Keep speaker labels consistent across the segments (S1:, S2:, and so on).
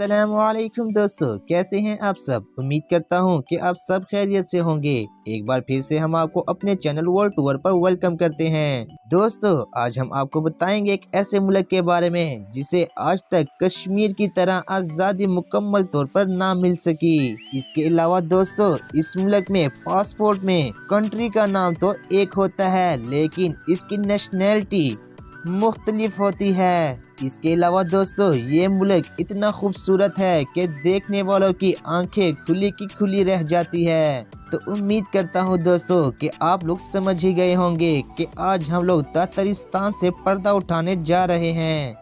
S1: अस्सलाम वालेकुम दोस्तों, कैसे हैं आप सब। उम्मीद करता हूं कि आप सब खैरियत से होंगे। एक बार फिर से हम आपको अपने चैनल वर्ल्ड टूर पर वेलकम करते हैं। दोस्तों, आज हम आपको बताएंगे एक ऐसे मुल्क के बारे में जिसे आज तक कश्मीर की तरह आज़ादी मुकम्मल तौर पर ना मिल सकी। इसके अलावा दोस्तों, इस मुल्क में पासपोर्ट में कंट्री का नाम तो एक होता है, लेकिन इसकी नेशनैलिटी मुख्तलिफ होती है। इसके अलावा दोस्तों, ये मुल्क इतना खूबसूरत है कि देखने वालों की आंखें खुली की खुली रह जाती है। तो उम्मीद करता हूँ दोस्तों कि आप लोग समझ ही गए होंगे कि आज हम लोग तातारिस्तान से पर्दा उठाने जा रहे हैं।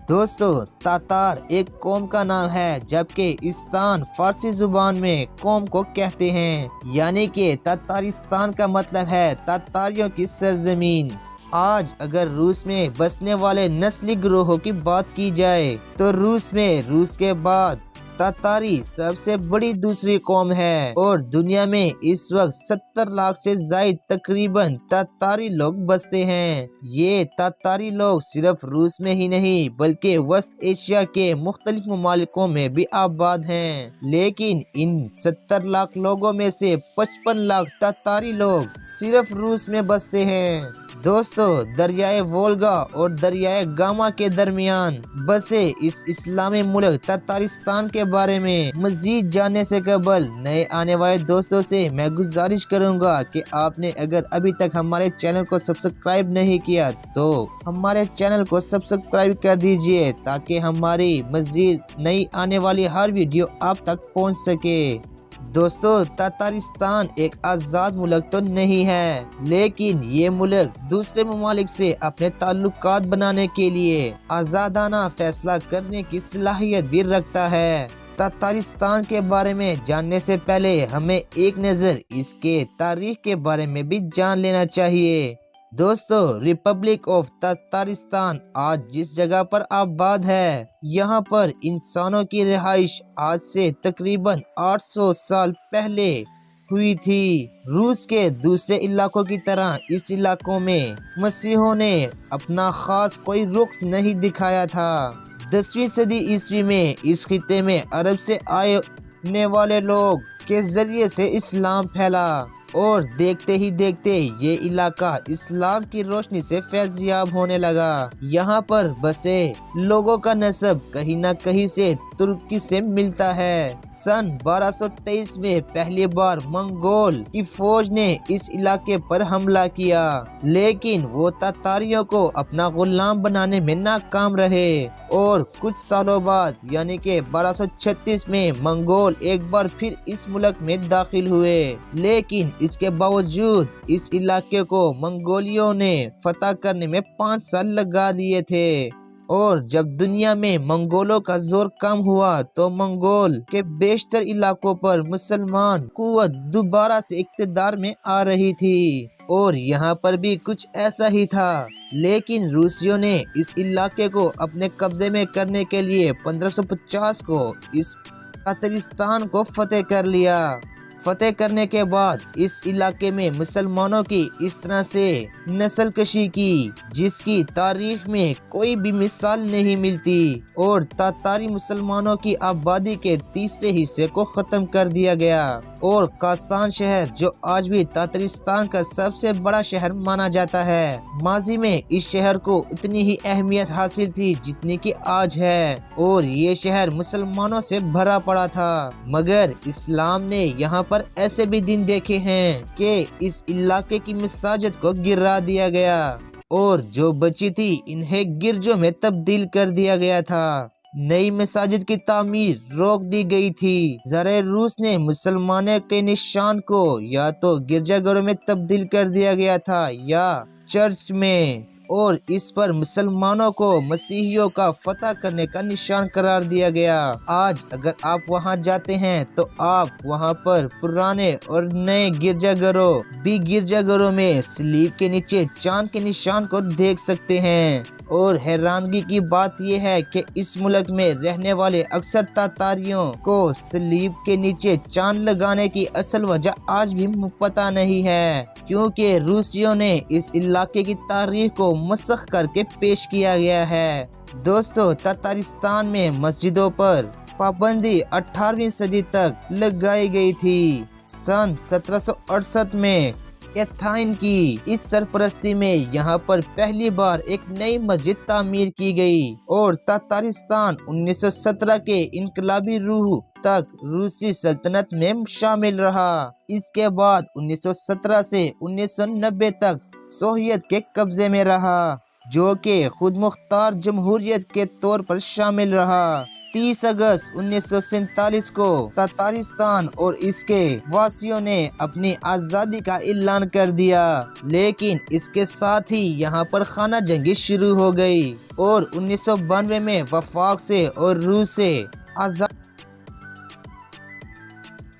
S1: दोस्तों, तातार एक कौम का नाम है, जबकि इस्तान फारसी जुबान में कौम को कहते हैं। यानी कि तातारिस्तान का मतलब है तातारियों की सरजमीन। आज अगर रूस में बसने वाले नस्ली ग्रोहों की बात की जाए तो रूस में रूस के बाद तातारी सबसे बड़ी दूसरी कौम है और दुनिया में इस वक्त 70 लाख से ज्यादा तकरीबन तातारी लोग बसते हैं। ये तातारी लोग सिर्फ रूस में ही नहीं बल्कि वेस्ट एशिया के मुख्तलिफ ममालिकों में भी आबाद हैं। लेकिन इन 70 लाख लोगों में से 55 लाख तातारी लोग सिर्फ रूस में बसते हैं। दोस्तों, दरियाए वोल्गा और दरियाए गामा के दरमियान बसे इस इस्लामी मुल्क तातारिस्तान के बारे में मजीद जानने से कबल नए आने वाले दोस्तों से मैं गुजारिश करूंगा कि आपने अगर अभी तक हमारे चैनल को सब्सक्राइब नहीं किया तो हमारे चैनल को सब्सक्राइब कर दीजिए, ताकि हमारी मजीद नई आने वाली हर वीडियो आप तक पहुंच सके। दोस्तों, तातारिस्तान एक आज़ाद मुल्क तो नहीं है, लेकिन ये मुल्क दूसरे ममालिक से अपने ताल्लुकात बनाने के लिए आज़ादाना फैसला करने की सलाहियत भी रखता है। तातारिस्तान के बारे में जानने से पहले हमें एक नज़र इसके तारीख के बारे में भी जान लेना चाहिए। दोस्तों, रिपब्लिक ऑफ तातारिस्तान आज जिस जगह पर आबाद है, यहाँ पर इंसानों की रिहाइश आज से तकरीबन 800 साल पहले हुई थी। रूस के दूसरे इलाकों की तरह इस इलाकों में मसीहों ने अपना खास कोई रुख्स नहीं दिखाया था। 10वीं सदी ईस्वी में इस खित्ते में अरब से आने वाले लोग के जरिए से इस्लाम फैला और देखते ही देखते ये इलाका इस्लाम की रोशनी से फैज़याब होने लगा। यहाँ पर बसे लोगों का नस्ब कहीं न कहीं से तुर्की से मिलता है। सन 1223 में पहली बार मंगोल की फौज ने इस इलाके पर हमला किया, लेकिन वो तातारियों को अपना गुलाम बनाने में नाकाम रहे और कुछ सालों बाद यानी कि 1236 में मंगोल एक बार फिर इस मुल्क में दाखिल हुए। लेकिन इसके बावजूद इस इलाके को मंगोलियों ने फतह करने में 5 साल लगा दिए थे और जब दुनिया में मंगोलों का जोर कम हुआ तो मंगोल के बेशतर इलाकों पर मुसलमान कुव्वत दोबारा से इक्तदार में आ रही थी और यहाँ पर भी कुछ ऐसा ही था। लेकिन रूसियों ने इस इलाके को अपने कब्जे में करने के लिए 1550 को इस तातारिस्तान को फतेह कर लिया। फतेह करने के बाद इस इलाके में मुसलमानों की इस तरह से नस्ल कशी की जिसकी तारीख में कोई भी मिसाल नहीं मिलती और तातारी मुसलमानों की आबादी के तीसरे हिस्से को खत्म कर दिया गया और कासान शहर, जो आज भी तातारिस्तान का सबसे बड़ा शहर माना जाता है, माजी में इस शहर को उतनी ही अहमियत हासिल थी जितनी कि आज है और ये शहर मुसलमानों से भरा पड़ा था। मगर इस्लाम ने यहाँ पर ऐसे भी दिन देखे हैं कि इस इलाके की मसाजिद को गिरा दिया गया और जो बची थी इन्हें गिरजों में तब्दील कर दिया गया था। नई मसाजिद की तामीर रोक दी गई थी। ज़राए रूस ने मुसलमानों के निशान को या तो गिरजाघरों में तब्दील कर दिया गया था या चर्च में, और इस पर मुसलमानों को मसीहियों का फतह करने का निशान करार दिया गया। आज अगर आप वहां जाते हैं तो आप वहां पर पुराने और नए गिरजाघरों में सलीब के नीचे चांद के निशान को देख सकते हैं। और हैरानगी की बात यह है कि इस मुल्क में रहने वाले अक्सर तातारियों को सलीब के नीचे चांद लगाने की असल वजह आज भी पता नहीं है, क्योंकि रूसियों ने इस इलाके की तारीख को मसख करके पेश किया गया है। दोस्तों, तातारिस्तान में मस्जिदों पर पाबंदी 18वीं सदी तक लगाई गई थी। सन 1768 में एथाइन की इस सरपरस्ती में यहाँ पर पहली बार एक नई मस्जिद तामीर की गई और ततारिस्तान 1917 के इनकलाबी रूह तक रूसी सल्तनत में शामिल रहा। इसके बाद 1917 से 1990 तक सोवियत के कब्जे में रहा, जो कि खुद मुख्तार जमहूरियत के तौर पर शामिल रहा। 30 अगस्त 1947 को ततारिस्तान और इसके वासियों ने अपनी आज़ादी का ऐलान कर दिया, लेकिन इसके साथ ही यहाँ पर खाना जंगी शुरू हो गई और 1992 में वफाक से और रूस से आज़ादी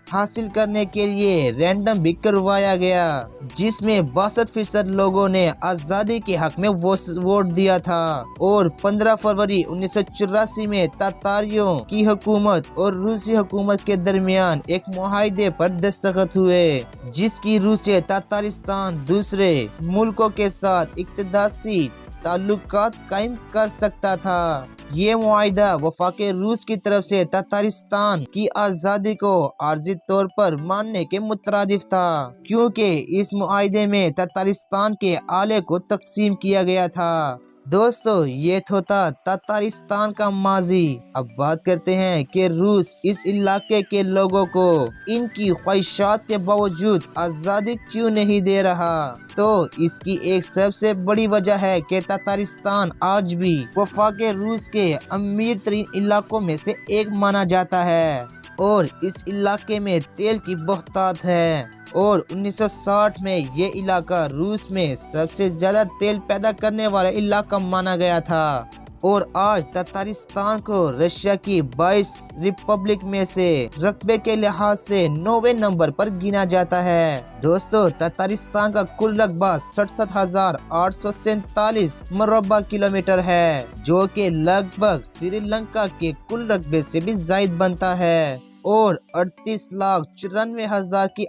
S1: हासिल करने के लिए रैंडम भी करवाया गया, जिसमें 62% लोगों ने आज़ादी के हक में वोट दिया था और 15 फरवरी 1984 में ततारियों की हुकूमत और रूसी हुकूमत के दरमियान एक मुआहदे पर दस्तखत हुए, जिसकी रूस से ततारिस्तान दूसरे मुल्कों के साथ इक़्तिसादी ताल्लुकात कायम कर सकता था। ये मुआहदा वफाके रूस की तरफ से ततारिस्तान की आज़ादी को आर्जी तौर पर मानने के मुतरादिफ था, क्योंकि इस मुआहदे में ततारिस्तान के आले को तकसीम किया गया था। दोस्तों, ये तो था ततारिस्तान का माजी। अब बात करते हैं कि रूस इस इलाके के लोगों को इनकी ख्वाहिशात के बावजूद आज़ादी क्यों नहीं दे रहा। तो इसकी एक सबसे बड़ी वजह है कि ततारिस्तान आज भी वफाके रूस के अमीर तरीन इलाकों में से एक माना जाता है और इस इलाके में तेल की बहुतायत है और 1960 में ये इलाका रूस में सबसे ज्यादा तेल पैदा करने वाला इलाका माना गया था और आज ततारिस्तान को रशिया की 22 रिपब्लिक में से रकबे के लिहाज से 9वें नंबर पर गिना जाता है। दोस्तों, ततारिस्तान का कुल रकबा 67,847 मुरब्बा किलोमीटर है, जो कि लगभग श्रीलंका के कुल रकबे से भी ज्यादा बनता है और 38,94,000 की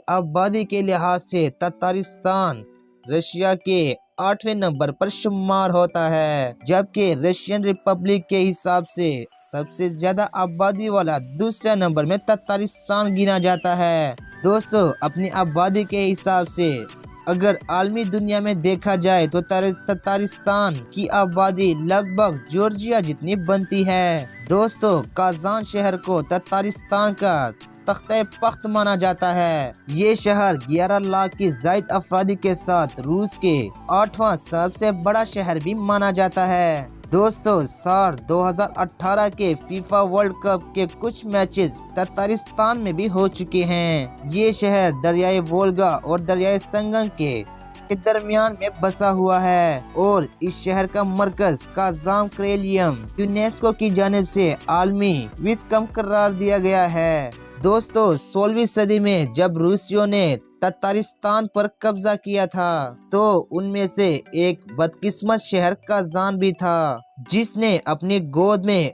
S1: आबादी के लिहाज से ततारिस्तान रशिया के 8वें नंबर पर शुमार होता है, जबकि रशियन रिपब्लिक के हिसाब से सबसे ज्यादा आबादी वाला दूसरे नंबर में ततारिस्तान गिना जाता है। दोस्तों, अपनी आबादी के हिसाब से अगर आलमी दुनिया में देखा जाए तो ततारिस्तान की आबादी लगभग जॉर्जिया जितनी बनती है। दोस्तों, काजान शहर को ततारिस्तान का तख्ते पख्त माना जाता है। ये शहर 11 लाख की जायद अफरादी के साथ रूस के 8वां सबसे बड़ा शहर भी माना जाता है। दोस्तों, साल 2018 के फीफा वर्ल्ड कप के कुछ मैचेस ततारिस्तान में भी हो चुके हैं। ये शहर दरियाए वोल्गा और दरियाए संगम के दरमियान में बसा हुआ है और इस शहर का मरकज काजाम क्रेलियम यूनेस्को की जानिब से आलमी विश्व करार दिया गया है। दोस्तों, 16वीं सदी में जब रूसियों ने ततारिस्तान पर कब्जा किया था तो उनमें से एक बदकिस्मत शहर काजान भी था, जिसने अपनी गोद में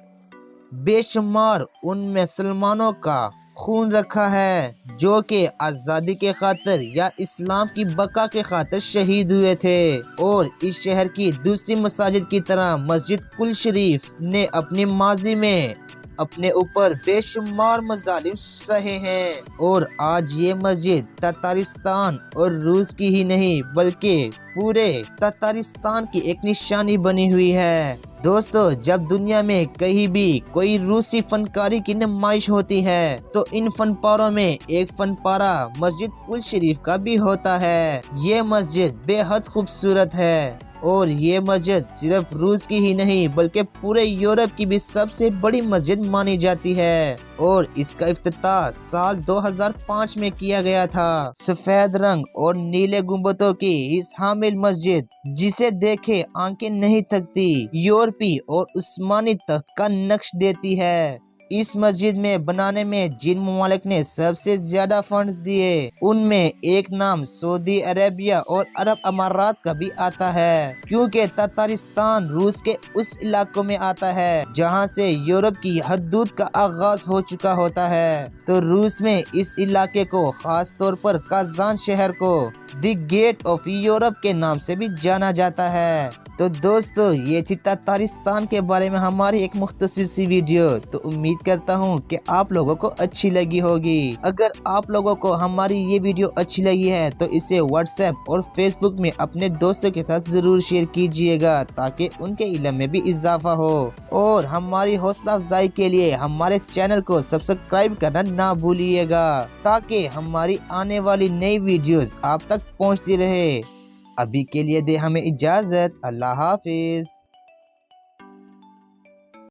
S1: बेशुमार उन मुसलमानों का खून रखा है जो कि आज़ादी के खातिर या इस्लाम की बका के खातिर शहीद हुए थे। और इस शहर की दूसरी मसाजिद की तरह मस्जिद कुल शरीफ ने अपनी माजी में अपने ऊपर बेशुमार मजालिम सहे हैं और आज ये मस्जिद ततारिस्तान और रूस की ही नहीं बल्कि पूरे ततारिस्तान की एक निशानी बनी हुई है। दोस्तों, जब दुनिया में कहीं भी कोई रूसी फनकारी की नुमाइश होती है तो इन फनपारों में एक फनपारा मस्जिद कुल शरीफ का भी होता है। ये मस्जिद बेहद खूबसूरत है और ये मस्जिद सिर्फ रूस की ही नहीं बल्कि पूरे यूरोप की भी सबसे बड़ी मस्जिद मानी जाती है और इसका इफ्तिताह साल 2005 में किया गया था। सफेद रंग और नीले गुंबदों की इस हामिल मस्जिद, जिसे देखे आंखें नहीं थकती, यूरोपी और उस्मानी तख्त का नक्श देती है। इस मस्जिद में बनाने में जिन ममालिक ने सबसे ज्यादा फंड्स दिए उनमें एक नाम सऊदी अरेबिया और अरब अमारात का भी आता है, क्योंकि ततारिस्तान रूस के उस इलाकों में आता है जहां से यूरोप की हदूद का आगाज हो चुका होता है। तो रूस में इस इलाके को खास तौर पर काजान शहर को द गेट ऑफ यूरोप के नाम से भी जाना जाता है। तो दोस्तों ये थी ततारिस्तान के बारे में हमारी एक मुख्तसर सी वीडियो। तो उम्मीद करता हूँ कि आप लोगों को अच्छी लगी होगी। अगर आप लोगों को हमारी ये वीडियो अच्छी लगी है तो इसे व्हाट्सएप और फेसबुक में अपने दोस्तों के साथ जरूर शेयर कीजिएगा ताकि उनके इल्म में भी इजाफा हो। और हमारी हौसला अफजाई के लिए हमारे चैनल को सब्सक्राइब करना ना भूलिएगा ताकि हमारी आने वाली नई वीडियोस आप तक पहुंचती रहे। अभी के लिए दे हमें इजाजत। अल्लाह हाफिज।